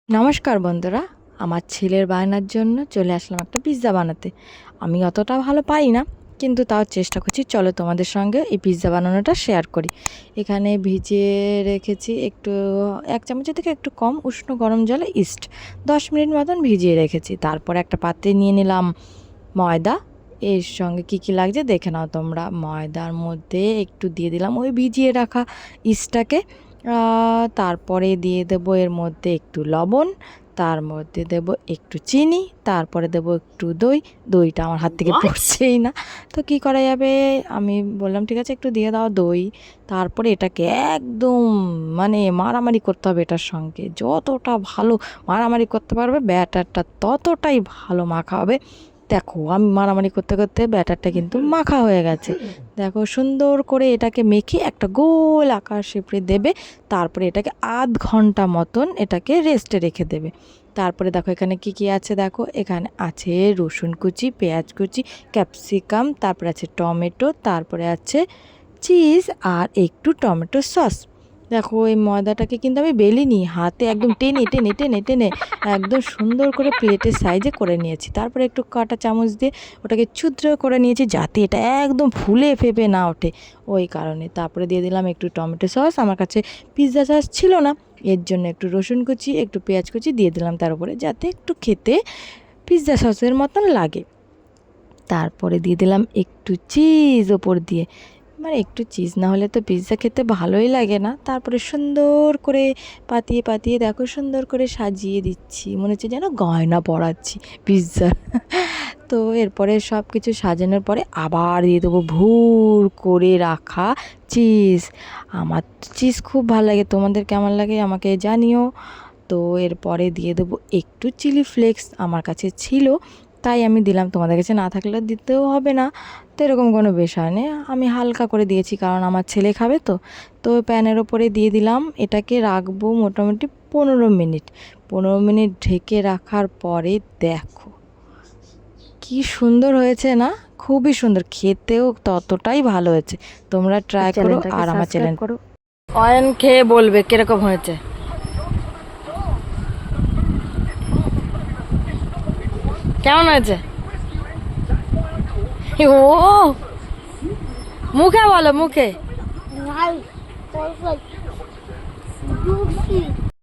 নমস্কার বন্ধুরা, আমার ছেলের বায়নার জন্য চলে আসলাম একটা পিৎজা বানাতে। আমি অতটা ভালো পারি না, কিন্তু তাও চেষ্টা করছি। চলো তোমাদের সঙ্গে এই পিৎজা বানানোটা শেয়ার করি। এখানে ভিজিয়ে রেখেছি একটু, 1 চামচের থেকে একটু কম উষ্ণ গরম জলে ইস্ট 10 মিনিট মতন ভিজিয়ে রেখেছি। তারপর একটা পাত্রে নিয়ে নিলাম ময়দা। এর সঙ্গে কি কি লাগছে দেখে নাও তোমরা। ময়দার মধ্যে একটু দিয়ে দিলাম ওই ভিজিয়ে রাখা ইস্টটাকে। তারপরে দিয়ে দেবো এর মধ্যে একটু লবণ, তার মধ্যে দেব একটু চিনি, তারপরে দেব একটু দই। দইটা আমার হাত থেকে পড়ছেই না, তো কি করা যাবে, আমি বললাম ঠিক আছে একটু দিয়ে দাও দই। তারপরে এটাকে একদম মারামারি করতে হবে। এটার সঙ্গে যতটা ভালো মারামারি করতে পারবে ব্যাটারটা ততটাই ভালো মাখা হবে। দেখো আমি মারামারি করতে করতে ব্যাটারটা কিন্তু মাখা হয়ে গেছে। দেখো সুন্দর করে এটাকে মেখে একটা গোল আকার শেপে দেবে। তারপরে এটাকে আধ ঘন্টা মতন এটাকে রেস্টে রেখে দেবে। তারপরে দেখো এখানে কি কি আছে, দেখো এখানে আছে রসুন কুচি, পেঁয়াজ কুচি, ক্যাপসিকাম, তারপরে আছে টমেটো, তারপরে আছে চিজ আর একটু টমেটো সস। দেখো এই ময়দাটাকে কিন্তু আমি বেলিনি, হাতে একদম টেনে টেনে টেনে টেনে একদম সুন্দর করে প্লেটের সাইজে করে নিয়েছি। তারপরে একটু কাঁটা চামচ দিয়ে ওটাকে ছুদ্র করে নিয়েছি, যাতে এটা একদম ফুলে ফেপে না ওঠে, ওই কারণে। তারপরে দিয়ে দিলাম একটু টমেটো সস। আমার কাছে পিৎজা সস ছিল না, এর জন্য একটু রসুন কুচি একটু পেঁয়াজ কুচি দিয়ে দিলাম তার উপরে, যাতে একটু খেতে পিৎজা সসের মতন লাগে। তারপরে দিয়ে দিলাম একটু চিজ ওপর দিয়ে, একটু চিজ না হলে তো পিৎজা খেতে ভালোই লাগে না। তারপরে সুন্দর করে পাতিয়ে পাতিয়ে দেখো সুন্দর করে সাজিয়ে দিচ্ছি, মনে হচ্ছে যেন গয়না পরাচ্ছি পিৎজা। তো এরপরে সব কিছু সাজানোর পরে আবার দিয়ে দেবো ভুর করে রাখা চিজ। আমার চিজ খুব ভালো লাগে, তোমাদের কেমন লাগে আমাকে জানিও। তো এরপরে দিয়ে দেবো একটু চিলি ফ্লেক্স, আমার কাছে ছিল তাই আমি দিলাম, তোমাদের কাছে না থাকলে দিতেও হবে না। তো এরকম কোনো বিষয় নেই, আমি হালকা করে দিয়েছি কারণ আমার ছেলে খাবে। তো তো প্যানের ওপরে দিয়ে দিলাম, এটাকে রাখবো মোটামুটি 15 মিনিট। 15 মিনিট ঢেকে রাখার পরে দেখো কি সুন্দর হয়েছে না, খুবই সুন্দর, খেতেও ততটাই ভালো হয়েছে। তোমরা ট্রাই করো আর আমার চ্যানেল করো, অয়ন খেয়ে বলবে কিরকম হয়েছে। কেমন হয়েছে? ও মুখে বলো, মুখে।